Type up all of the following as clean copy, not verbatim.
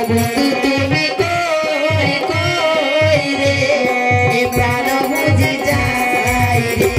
বন্ধু তুমি কই কই রে এ প্রাণ বুঝি যায় রে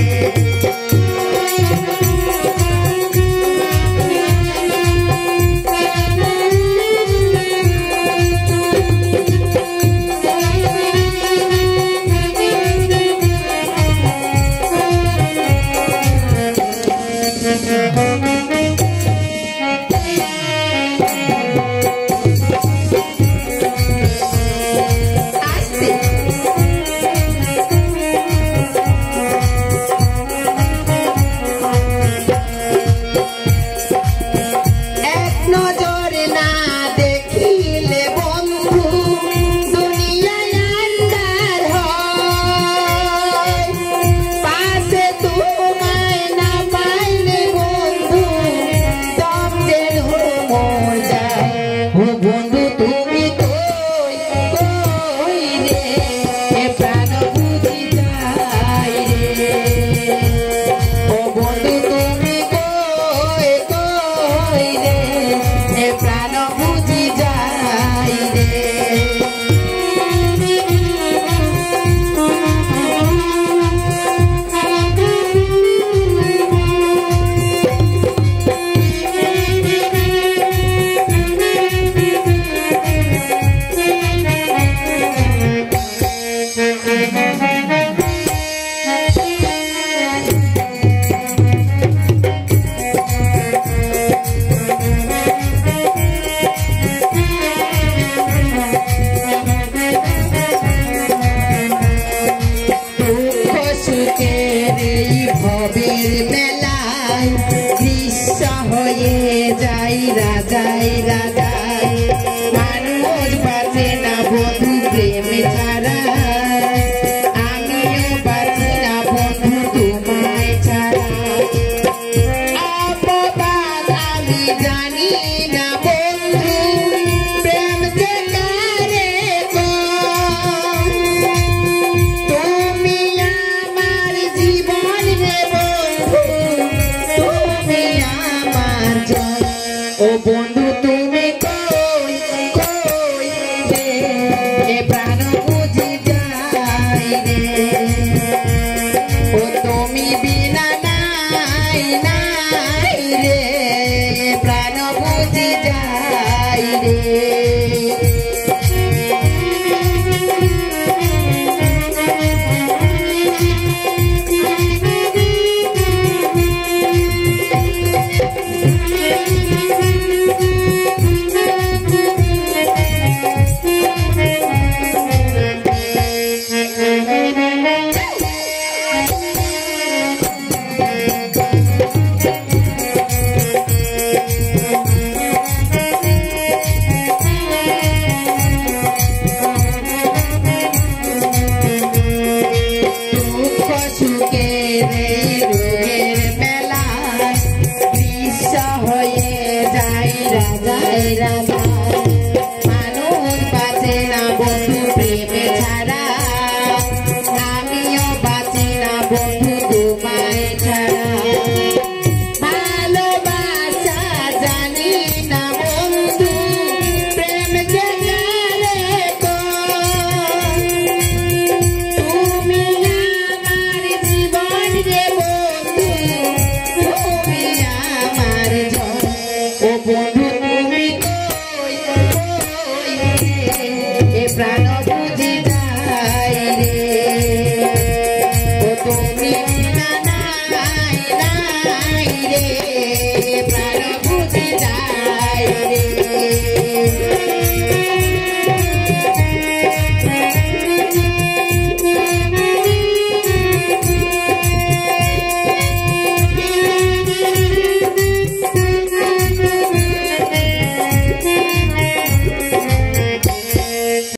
রাজাই রাজাই মানুষ বাঁচে না বন্ধু প্রেমে ছাড়া আমিও বাঁচি না বন্ধু তোমায় ছাড়া অপবাদ আমি জানি না বন্ধু প্রেম যে কারে তুমি আমার জীবন রে বন্ধু তুমি আমার জন ও বন্ধু তুমি কই কই রে এ প্রাণ বুঝি যায় রে ও তুমি বিনা নাই নাই রে এ প্রাণ বুঝি যায় রে